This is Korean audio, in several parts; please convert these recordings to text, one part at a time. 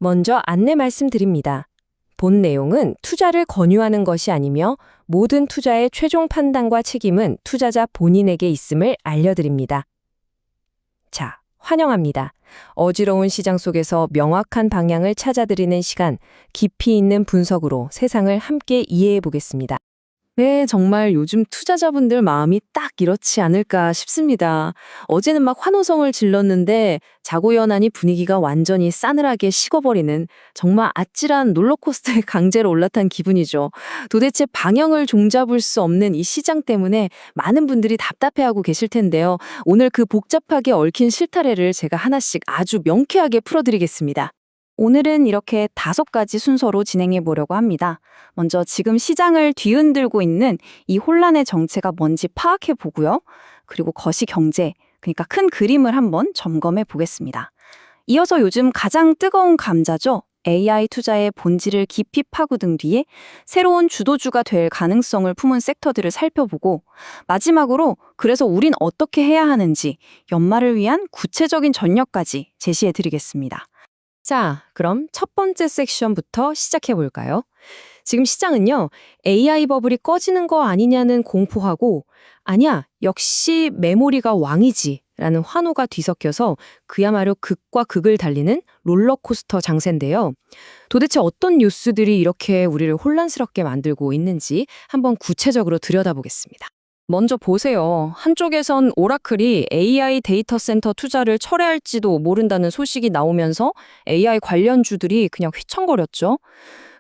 먼저 안내 말씀드립니다. 본 내용은 투자를 권유하는 것이 아니며 모든 투자의 최종 판단과 책임은 투자자 본인에게 있음을 알려드립니다. 자, 환영합니다. 어지러운 시장 속에서 명확한 방향을 찾아드리는 시간, 깊이 있는 분석으로 세상을 함께 이해해 보겠습니다. 네, 정말 요즘 투자자분들 마음이 딱 이렇지 않을까 싶습니다. 어제는 막 환호성을 질렀는데 자고 일어나니 분위기가 완전히 싸늘하게 식어버리는 정말 아찔한 롤러코스터에 강제로 올라탄 기분이죠. 도대체 방향을 종잡을 수 없는 이 시장 때문에 많은 분들이 답답해하고 계실 텐데요. 오늘 그 복잡하게 얽힌 실타래를 제가 하나씩 아주 명쾌하게 풀어드리겠습니다. 오늘은 이렇게 5가지 순서로 진행해 보려고 합니다. 먼저 지금 시장을 뒤흔들고 있는 이 혼란의 정체가 뭔지 파악해 보고요. 그리고 거시 경제, 그러니까 큰 그림을 한번 점검해 보겠습니다. 이어서 요즘 가장 뜨거운 감자죠. AI 투자의 본질을 깊이 파고든 뒤에 새로운 주도주가 될 가능성을 품은 섹터들을 살펴보고 마지막으로 그래서 우린 어떻게 해야 하는지 연말을 위한 구체적인 전략까지 제시해 드리겠습니다. 자, 그럼 첫 번째 섹션부터 시작해 볼까요? 지금 시장은요, AI 버블이 꺼지는 거 아니냐는 공포하고, 아니야, 역시 메모리가 왕이지, 라는 환호가 뒤섞여서 그야말로 극과 극을 달리는 롤러코스터 장세인데요. 도대체 어떤 뉴스들이 이렇게 우리를 혼란스럽게 만들고 있는지 한번 구체적으로 들여다보겠습니다. 먼저 보세요. 한쪽에선 오라클이 AI 데이터 센터 투자를 철회할지도 모른다는 소식이 나오면서 AI 관련주들이 그냥 휘청거렸죠.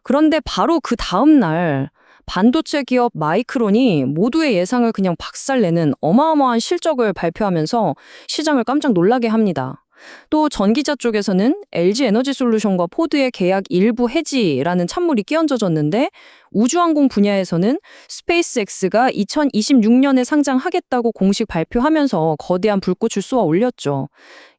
그런데 바로 그 다음 날 반도체 기업 마이크론이 모두의 예상을 그냥 박살내는 어마어마한 실적을 발표하면서 시장을 깜짝 놀라게 합니다. 또 전기자 쪽에서는 LG 에너지 솔루션과 포드의 계약 일부 해지라는 찬물이 끼얹어졌는데 우주항공 분야에서는 스페이스X가 2026년에 상장하겠다고 공식 발표하면서 거대한 불꽃을 쏘아 올렸죠.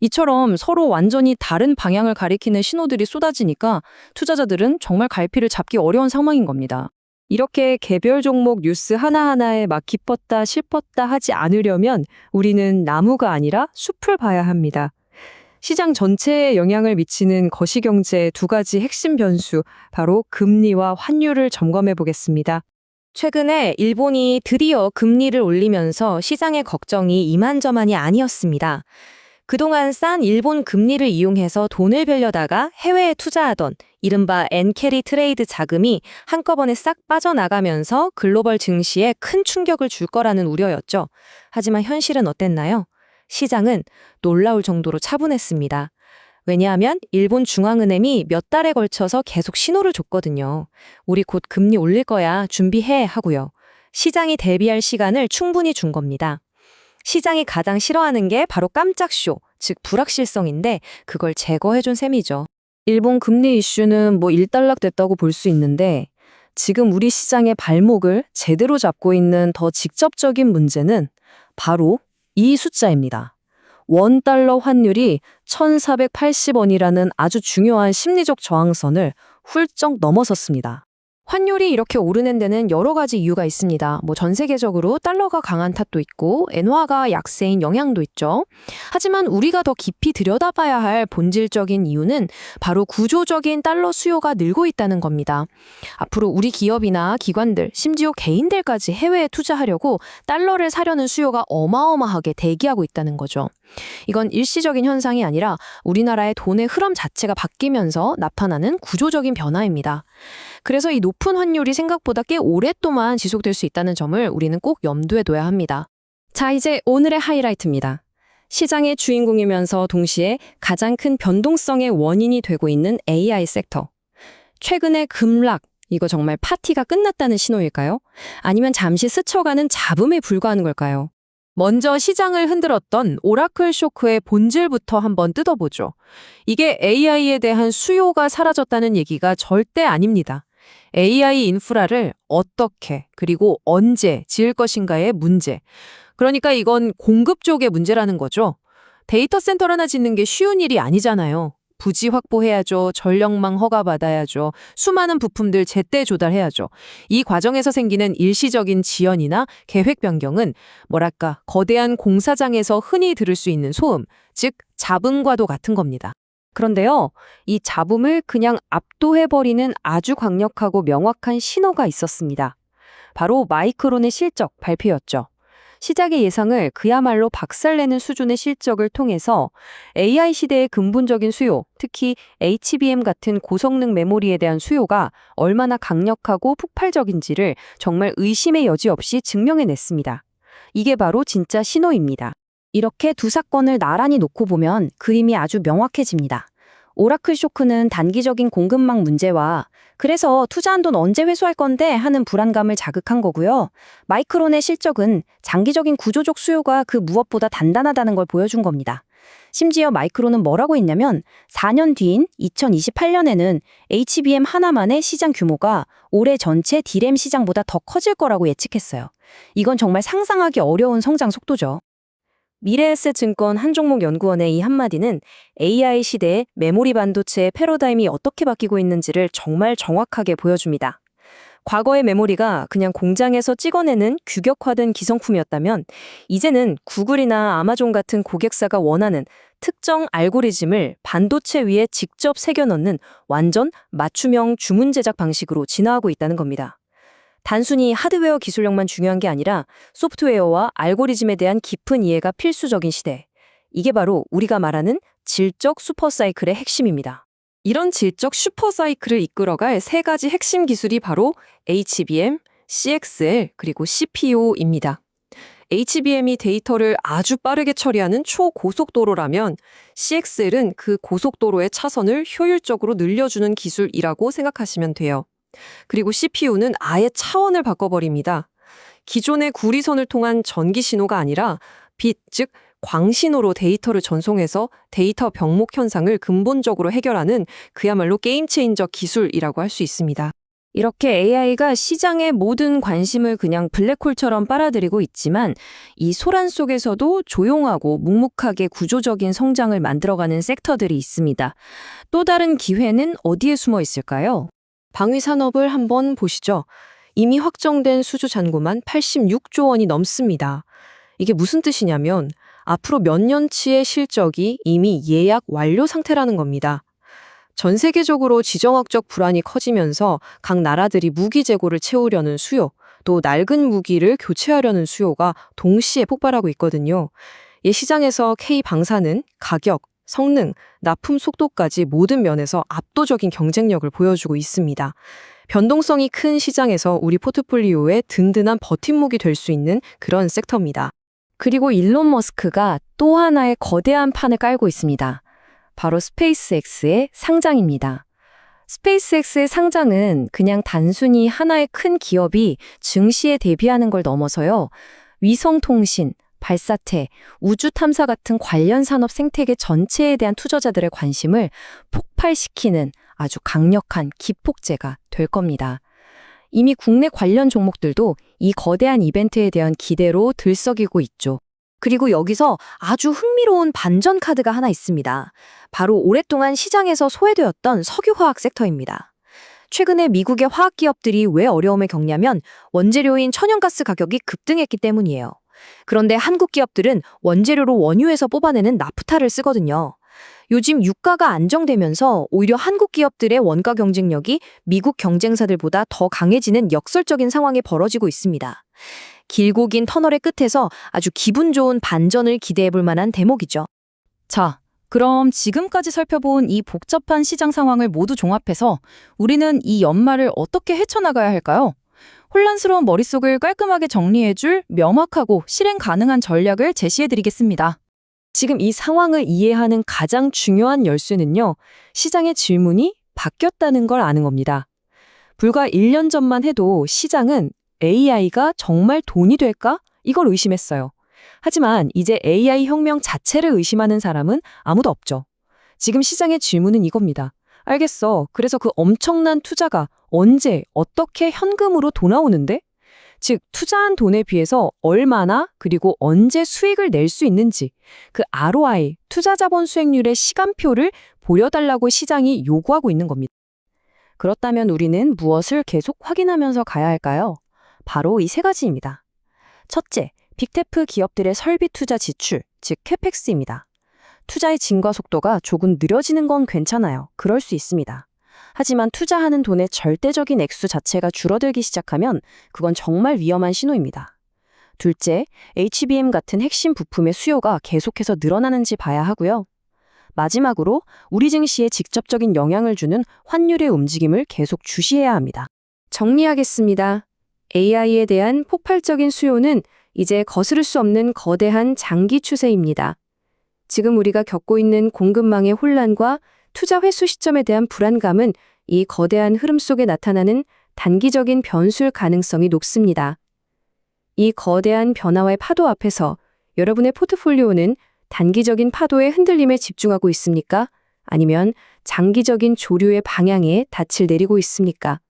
이처럼 서로 완전히 다른 방향을 가리키는 신호들이 쏟아지니까 투자자들은 정말 갈피를 잡기 어려운 상황인 겁니다. 이렇게 개별 종목 뉴스 하나하나에 막 깊었다 싶었다 하지 않으려면 우리는 나무가 아니라 숲을 봐야 합니다. 시장 전체에 영향을 미치는 거시경제의 2가지 핵심 변수, 바로 금리와 환율을 점검해 보겠습니다. 최근에 일본이 드디어 금리를 올리면서 시장의 걱정이 이만저만이 아니었습니다. 그동안 싼 일본 금리를 이용해서 돈을 빌려다가 해외에 투자하던 이른바 엔캐리 트레이드 자금이 한꺼번에 싹 빠져나가면서 글로벌 증시에 큰 충격을 줄 거라는 우려였죠. 하지만 현실은 어땠나요? 시장은 놀라울 정도로 차분했습니다. 왜냐하면 일본 중앙은행이 몇 달에 걸쳐서 계속 신호를 줬거든요. 우리 곧 금리 올릴 거야, 준비해 하고요. 시장이 대비할 시간을 충분히 준 겁니다. 시장이 가장 싫어하는 게 바로 깜짝쇼, 즉 불확실성인데 그걸 제거해준 셈이죠. 일본 금리 이슈는 일단락됐다고 볼 수 있는데 지금 우리 시장의 발목을 제대로 잡고 있는 더 직접적인 문제는 바로 이 숫자입니다. 원달러 환율이 1,480원이라는 아주 중요한 심리적 저항선을 훌쩍 넘어섰습니다. 환율이 이렇게 오르는 데는 여러 가지 이유가 있습니다. 전 세계적으로 달러가 강한 탓도 있고 엔화가 약세인 영향도 있죠. 하지만 우리가 더 깊이 들여다봐야 할 본질적인 이유는 바로 구조적인 달러 수요가 늘고 있다는 겁니다. 앞으로 우리 기업이나 기관들, 심지어 개인들까지 해외에 투자하려고 달러를 사려는 수요가 어마어마하게 대기하고 있다는 거죠. 이건 일시적인 현상이 아니라 우리나라의 돈의 흐름 자체가 바뀌면서 나타나는 구조적인 변화입니다. 그래서 이 높은 환율이 생각보다 꽤 오랫동안 지속될 수 있다는 점을 우리는 꼭 염두에 둬야 합니다. 자, 이제 오늘의 하이라이트입니다. 시장의 주인공이면서 동시에 가장 큰 변동성의 원인이 되고 있는 AI 섹터. 최근의 급락, 이거 정말 파티가 끝났다는 신호일까요? 아니면 잠시 스쳐가는 잡음에 불과한 걸까요? 먼저 시장을 흔들었던 오라클 쇼크의 본질부터 한번 뜯어보죠. 이게 AI에 대한 수요가 사라졌다는 얘기가 절대 아닙니다. AI 인프라를 어떻게 그리고 언제 지을 것인가의 문제. 그러니까 이건 공급 쪽의 문제라는 거죠. 데이터 센터를 하나 짓는 게 쉬운 일이 아니잖아요. 부지 확보해야죠. 전력망 허가받아야죠. 수많은 부품들 제때 조달해야죠. 이 과정에서 생기는 일시적인 지연이나 계획 변경은 거대한 공사장에서 흔히 들을 수 있는 소음, 즉 자본과도 같은 겁니다. 그런데요, 이 잡음을 그냥 압도해버리는 아주 강력하고 명확한 신호가 있었습니다. 바로 마이크론의 실적 발표였죠. 시장의 예상을 그야말로 박살내는 수준의 실적을 통해서 AI 시대의 근본적인 수요, 특히 HBM 같은 고성능 메모리에 대한 수요가 얼마나 강력하고 폭발적인지를 정말 의심의 여지 없이 증명해냈습니다. 이게 바로 진짜 신호입니다. 이렇게 두 사건을 나란히 놓고 보면 그림이 아주 명확해집니다. 오라클 쇼크는 단기적인 공급망 문제와 그래서 투자한 돈 언제 회수할 건데 하는 불안감을 자극한 거고요. 마이크론의 실적은 장기적인 구조적 수요가 그 무엇보다 단단하다는 걸 보여준 겁니다. 심지어 마이크론은 뭐라고 했냐면 4년 뒤인 2028년에는 HBM 하나만의 시장 규모가 올해 전체 D램 시장보다 더 커질 거라고 예측했어요. 이건 정말 상상하기 어려운 성장 속도죠. 미래에셋증권 한종목연구원의 이 한마디는 AI 시대의 메모리 반도체의 패러다임이 어떻게 바뀌고 있는지를 정말 정확하게 보여줍니다. 과거의 메모리가 그냥 공장에서 찍어내는 규격화된 기성품이었다면 이제는 구글이나 아마존 같은 고객사가 원하는 특정 알고리즘을 반도체 위에 직접 새겨넣는 완전 맞춤형 주문 제작 방식으로 진화하고 있다는 겁니다. 단순히 하드웨어 기술력만 중요한 게 아니라 소프트웨어와 알고리즘에 대한 깊은 이해가 필수적인 시대. 이게 바로 우리가 말하는 질적 슈퍼사이클의 핵심입니다. 이런 질적 슈퍼사이클을 이끌어갈 세 가지 핵심 기술이 바로 HBM, CXL, 그리고 CPO입니다. HBM이 데이터를 아주 빠르게 처리하는 초고속도로라면 CXL은 그 고속도로의 차선을 효율적으로 늘려주는 기술이라고 생각하시면 돼요. 그리고 CPU는 아예 차원을 바꿔버립니다. 기존의 구리선을 통한 전기 신호가 아니라 빛, 즉 광신호로 데이터를 전송해서 데이터 병목 현상을 근본적으로 해결하는 그야말로 게임 체인저 기술이라고 할 수 있습니다. 이렇게 AI가 시장의 모든 관심을 그냥 블랙홀처럼 빨아들이고 있지만 이 소란 속에서도 조용하고 묵묵하게 구조적인 성장을 만들어가는 섹터들이 있습니다. 또 다른 기회는 어디에 숨어 있을까요? 방위 산업을 한번 보시죠. 이미 확정된 수주 잔고만 86조 원이 넘습니다. 이게 무슨 뜻이냐면 앞으로 몇 년치의 실적이 이미 예약 완료 상태라는 겁니다. 전 세계적으로 지정학적 불안이 커지면서 각 나라들이 무기 재고를 채우려는 수요, 또 낡은 무기를 교체하려는 수요가 동시에 폭발하고 있거든요. 이 시장에서 K방사는 가격, 성능, 납품 속도까지 모든 면에서 압도적인 경쟁력을 보여주고 있습니다. 변동성이 큰 시장에서 우리 포트폴리오에 든든한 버팀목이 될 수 있는 그런 섹터입니다. 그리고 일론 머스크가 또 하나의 거대한 판을 깔고 있습니다. 바로 스페이스X의 상장입니다. 스페이스X의 상장은 그냥 단순히 하나의 큰 기업이 증시에 대비하는 걸 넘어서요. 위성통신, 발사체, 우주 탐사 같은 관련 산업 생태계 전체에 대한 투자자들의 관심을 폭발시키는 아주 강력한 기폭제가 될 겁니다. 이미 국내 관련 종목들도 이 거대한 이벤트에 대한 기대로 들썩이고 있죠. 그리고 여기서 아주 흥미로운 반전 카드가 하나 있습니다. 바로 오랫동안 시장에서 소외되었던 석유화학 섹터입니다. 최근에 미국의 화학기업들이 왜 어려움을 겪냐면 원재료인 천연가스 가격이 급등했기 때문이에요. 그런데 한국 기업들은 원재료로 원유에서 뽑아내는 나프타를 쓰거든요. 요즘 유가가 안정되면서 오히려 한국 기업들의 원가 경쟁력이 미국 경쟁사들보다 더 강해지는 역설적인 상황이 벌어지고 있습니다. 길고 긴 터널의 끝에서 아주 기분 좋은 반전을 기대해 볼 만한 대목이죠. 자, 그럼 지금까지 살펴본 이 복잡한 시장 상황을 모두 종합해서 우리는 이 연말을 어떻게 헤쳐나가야 할까요? 혼란스러운 머릿속을 깔끔하게 정리해줄 명확하고 실행 가능한 전략을 제시해드리겠습니다. 지금 이 상황을 이해하는 가장 중요한 열쇠는요, 시장의 질문이 바뀌었다는 걸 아는 겁니다. 불과 1년 전만 해도 시장은 AI가 정말 돈이 될까? 이걸 의심했어요. 하지만 이제 AI 혁명 자체를 의심하는 사람은 아무도 없죠. 지금 시장의 질문은 이겁니다. 알겠어. 그래서 그 엄청난 투자가 언제, 어떻게 현금으로 돌아오는데? 즉, 투자한 돈에 비해서 얼마나 그리고 언제 수익을 낼 수 있는지 그 ROI, 투자 자본 수익률의 시간표를 보여달라고 시장이 요구하고 있는 겁니다. 그렇다면 우리는 무엇을 계속 확인하면서 가야 할까요? 바로 이 세 가지입니다. 첫째, 빅테크 기업들의 설비 투자 지출, 즉 캐펙스입니다. 투자의 진과 속도가 조금 느려지는 건 괜찮아요. 그럴 수 있습니다. 하지만 투자하는 돈의 절대적인 액수 자체가 줄어들기 시작하면 그건 정말 위험한 신호입니다. 둘째, HBM 같은 핵심 부품의 수요가 계속해서 늘어나는지 봐야 하고요. 마지막으로 우리 증시에 직접적인 영향을 주는 환율의 움직임을 계속 주시해야 합니다. 정리하겠습니다. AI에 대한 폭발적인 수요는 이제 거스를 수 없는 거대한 장기 추세입니다. 지금 우리가 겪고 있는 공급망의 혼란과 투자 회수 시점에 대한 불안감은 이 거대한 흐름 속에 나타나는 단기적인 변수일 가능성이 높습니다. 이 거대한 변화와의 파도 앞에서 여러분의 포트폴리오는 단기적인 파도의 흔들림에 집중하고 있습니까? 아니면 장기적인 조류의 방향에 닻을 내리고 있습니까?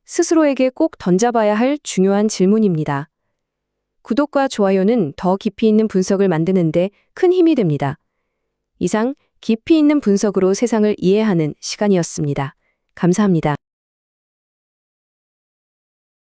스스로에게 꼭 던져봐야 할 중요한 질문입니다. 구독과 좋아요는 더 깊이 있는 분석을 만드는데 큰 힘이 됩니다. 이상 깊이 있는 분석으로 세상을 이해하는 시간이었습니다. 감사합니다.